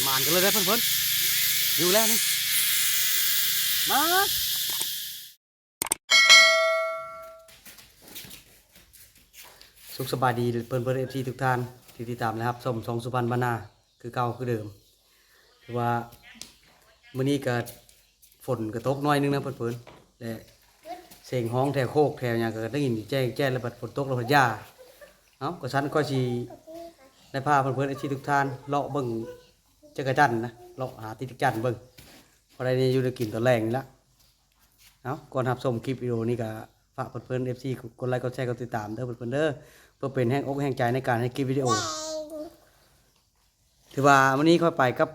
มันกันเลยได้เพื่อนๆอยู่แล้วนี่มาสุขสบายดีเพื่อนเอฟซีทุกท่านที่ติดตามนะครับส้มสองสุพรรณบรรณาคือเก่าคือเดิมถือว่ามื้อนี้ก็ฝนกระตกน้อยนึงนะเพื่อนๆและเสียงห้องแถวโคกแถวอย่างก็ได้ยินแจ้งแล้วบัดฝนตกแล้วพัดยาก็ฉันก็สิได้พาเพื่อนๆเอฟซีทุกท่านเลาะเบิ่งจักรจันทร์นะเลาะหาติดจันทร์เบิ่งพอได้อยู่ได้กินตอนแรงนี่ละก่อนรับชมคลิปวิดีโอนี้ก็ฝากเพื่อนๆ FC กดไลค์กดแชร์กดติดตามเด้อเพื่อนๆเด้อเพื่อเป็นแห้งอกแห้งใจในการให้คลิปวิดีโอถือว่าวันนี้ค่อยไปกับ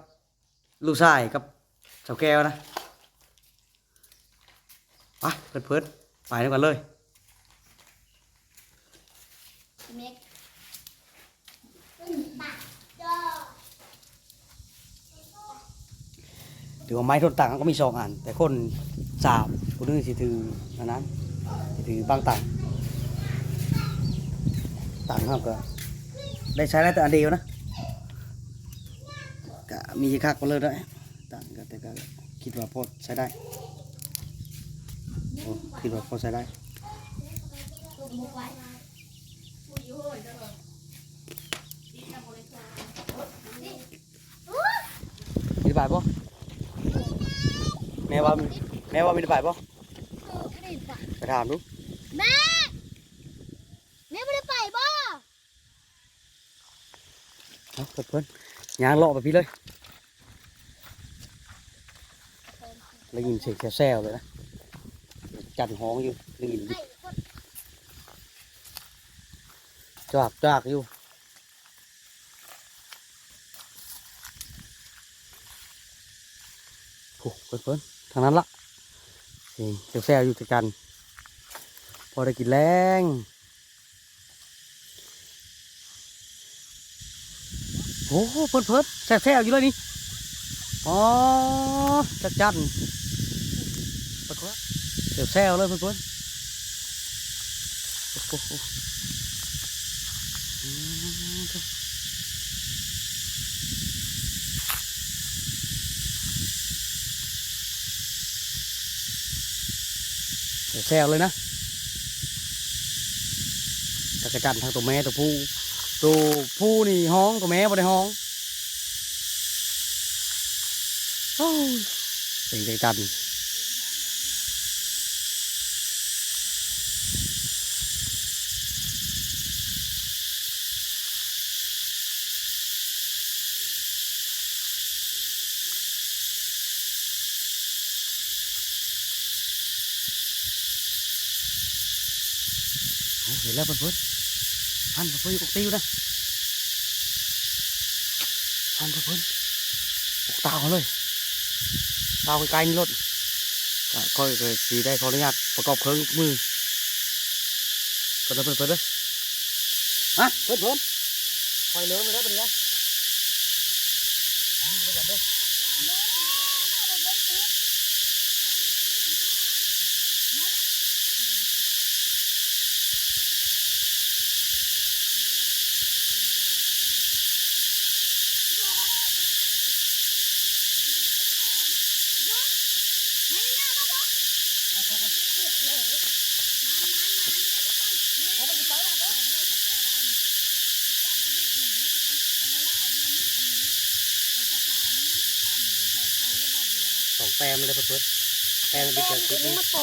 ลูกชายกับสาวแก้วนะไปเพื่อนๆไปด้วยกันเลยถือว่าไม้ทนต่างก็มี2 อันแต่คน3คนนึงสิถืออันนั้นสิถือบางต่างครับก็ได้ใช้ได้แต่อันเดียวนะก็มีคักไปเลยด้วยต่างก็แต่ก็คิดว่าพอใช้ได้คิดว่าพอใช้ได้มีบายป่ะแม่ว่ามีบายป่ะไปถามดูแม่ไม่ได้ไปบ่เพื่อนยางเลาะไปพี่เลยได้ยินเสียงแซวเลยนะจันห้องอยู่ได้ยินจากอยู่โอ้เพื่อนทางนั้นละเสียงแซวอยู่ติดกันพอได้กินแรงโอ้เพื่อนแซวอยู่เลยนี่อ๋อจันปะวะแซวเลยเพื่อนโอ้โหแซวเลยนะตะกระจันทางตัวแม่ตัวผู้นี่ห้องตัวแม่บ่ได้ห้องโอ้ยเสียงตะกระจันเห็นแล้วเพื่อนหันเพื่อนกติ้วนะหันเพื่อนกตาเขาเลยตาไกลๆนี่รถก็เลยสีได้ขออนุญาตประกอบเครื่องมือก็ได้เพื่อนเลยเพื่อนคอยเลื้อยไปแล้วเป็นไงไปก่อนเด้อ2 แต้มเลยเพื่อนแต้มเป็นเกิดขึ้นนี่ท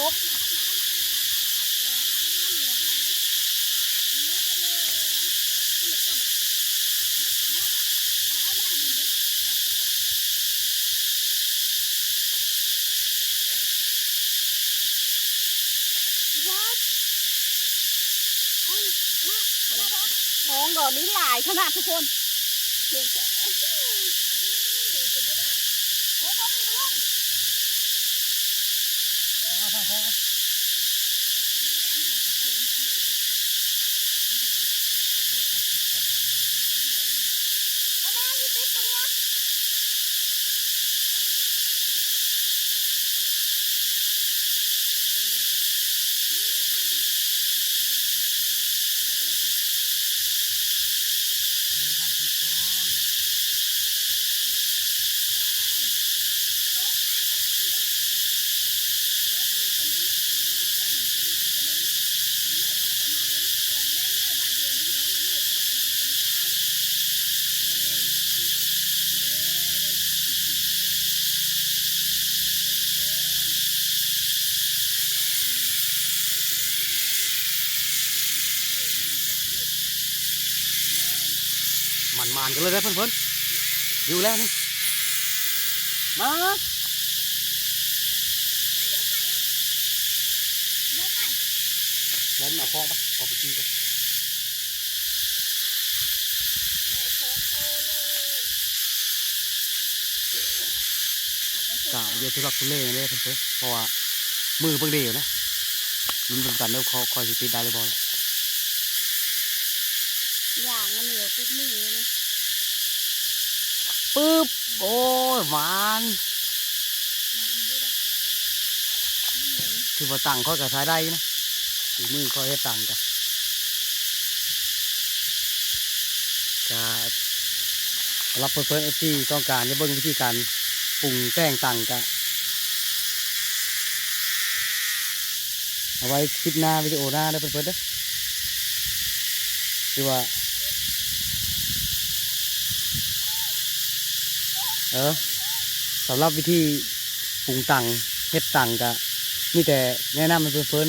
้องดอกนี้หลายขนาดทุกคน มานกันเลยได้อเพิ่นอยู่แล้วนี่มา เดี๋ยวไป เล่นเอาคลองไปเอาไปทีกัน แม่โชว์โตเลยเอาไป กะเยอะทุลักทุเลเลยเพิ่นเพราะว่ามือเพิ่งเดียวนะลุ้นเป็นกันแล้วคอยสิติดได้เลยบอล อย่างมันเหนียวติดมือเลย ปึ๊บโอ้ยหวาน มาอันนี้ด้วยนี่เลย ถือว่าตังคอยกับใช้ได้นะถือมือคอยให้ตังกันกะรับเพิ่นเอฟซีต้องการจะเบิ่งวิธีการปรุงแต่งตังกะเอาไว้คลิปหน้าวิดีโอหน้าได้เพิ่นเด้อคือว่าสำหรับวิธีปรุงตังเฮ็ดตังกะมีแต่แนะนำให้เพิ่น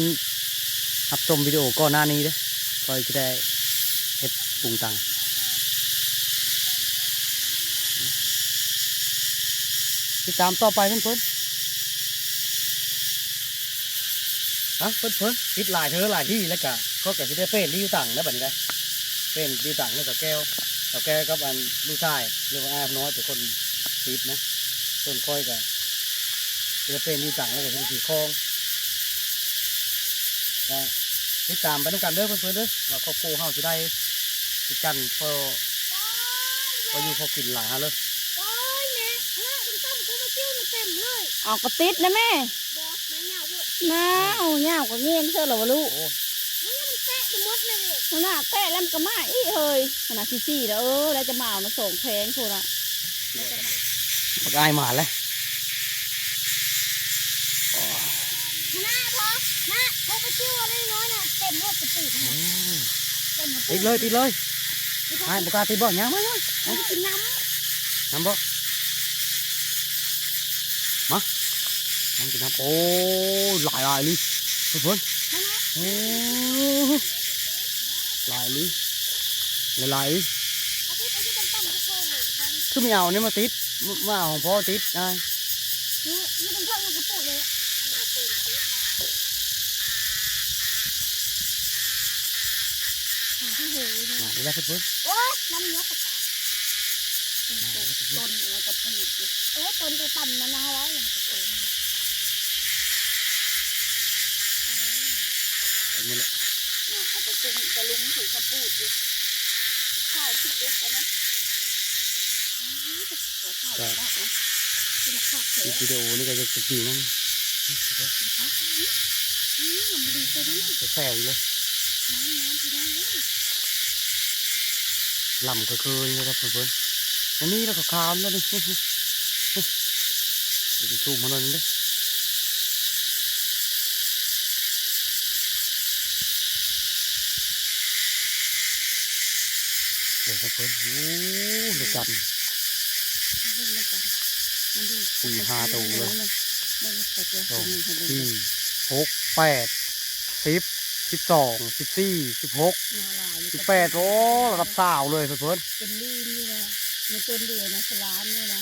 รับชมวิดีโอก่อนหน้านี้เด้อคอยจะได้เฮ็ดปรุงตังติดตามต่อไปเพิ่นฮะเพิ่นติดหลายหลายที่แล้วก็เขาก็สิได้เป็นรีวิวตังนะบัดนี้ได้เป็นรีวิวตังแล้วก็แก้วกับอันลูกชายเรียกว่าอาน้อยเป็นคนติดนะต้นค่อยก็จะเป็นรีวิวตังแล้วก็สิถือครองก็ติดตามไปด้วยกันเด้อเพิ่นเด้อว่าครอบครัวเฮาสิได้ติดกันพออยู่พอกินหลายฮะเลย โอ้ยแม่น่าคุณตั้มกูมาจิ้วเต็มเลย เอากระติดนะแม่ บอกแม่เหงาเว้ย น้าเอาเงาก็เงี้ยเชื่อหรอวะลูก โอ้ มึงมันแตะไปหมดเลย มันน่าแตะแล้วมันก็มาอีเฮ้ยขนาดซี่ๆแล้วแล้วจะมาเอามาส่งแพงพูดละ ปักอายหมาแล้ว หน้าพอหน้ากูมาจิ้วอะไรน้อยน่ะเต็มหมดกระปุกเต็มหมด ติดเลยไอ้บุกล้าติดบ่ยังมั้ย เอาไปกินน้ น้ำบ่มาน้ำกินน้ำโอ้หลายเลยเพิ่น ำนะนะ โอ้หลายเลยหลาย เอาที่ไปที่ตั้มๆก็โชว์กัน คือไม่เอาเนี่ยมาติดมาเอาของพ่อติดไอ้ นี่เป็นเพื่อนมันกระปุกเลยมันเอาปืนติดมาที่หูเลย มาได้เพิ่น โอ๊ยน้ำเยอะกระตาต้นอะไรกระปูดต้นจะต่ำนะนะไว้อย่างกระปูด นี่แหละ เนี่ยเอาไปจุ่มจะลุงถือกระปูดอยู่ข้าวที่เด็กกันนะขอข้าวได้นะที่มาข้าวเถอะ วิดีโอนี่ก็จะดีนั่น นะคะมันดีตัวนั้น จะแซวเลย น้ำที่ได้เลย ลำเคยเลยครับเพื่อนอันนี้เราก็ขาวแล้วนี่จะซูมมาหน่อยนึงเด้เดี๋ยวเพื่อนโอ้เดือดจัด มันดู สี่ห้าตัวเลย มันจะเจอ สอง คน สี่หกแปด10 12 14 16 18โอ้ระดับสาวเลยเพื่อน เป็นลีนนี่นะมีต้นเดียวนะสลามนี่นะ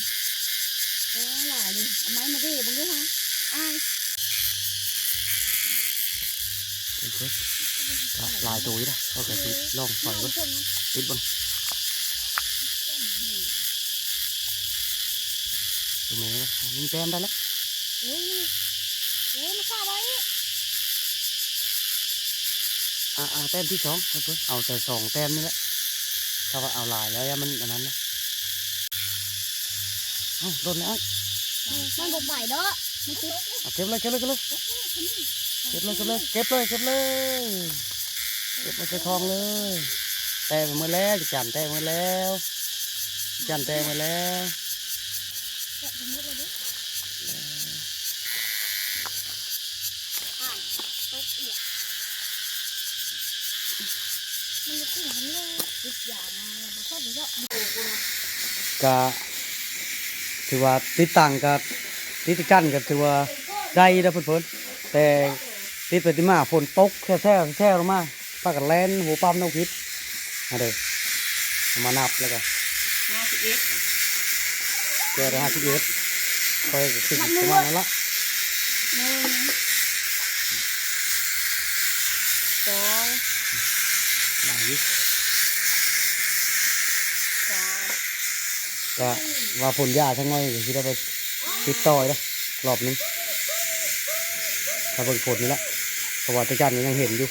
โอ้หลายนี่เอาไม้มาดิบังด้วยฮะอ้าย เพื่อนลายตัวนี้นะเขาจะลองปล่อยไว้ติดบ้างดูไหมนะมันแต้มได้แล้ว เฮ้ยมาข้าไว้ แต้มที่สองเพื่อนเอาแต่2แต้มนี่แหละถ้าว่าเอาลายแล้วมันอันนั้นนะเอาโดนแล้ว มันบกใหม่เด้อมันติด เอาเก็บเลยเก็บเลยเก็บเลยเก็บเลยเก็บเลยเก็บเลยเก็บเลยเก็บมาใส่ทองเลยแต้มมาแล้วจะจันแต้มมาแล้วจันแต้มมาแล้ว แกะเป็นมดเลยดิตกเอียดมันจะขึ้นกันเลยติดอย่างนะเราชอบเยอะดูกูนะ ก็ถือว่าติดตั้งกับติดกันก็ถือว่าได้แล้วเพิ่นๆแต่ติดไปติดมาฝนตกแช่ลงมาพากันแล่นหัวปั๊มน้องพิษมาเด้อเอามานับแล้วก็ 51 แกได้51คอยก็ขึ้นประมาณนั้นละ 1 2 หลายอยู่ 3 ก็ว่าผลยาทั้งน้อยก็สิได้ไปติดต่ออีกนะรอบนึงถ้าเบิ่งผลนี่ละเพราะว่าตะจันก็ยังเห็นอยู่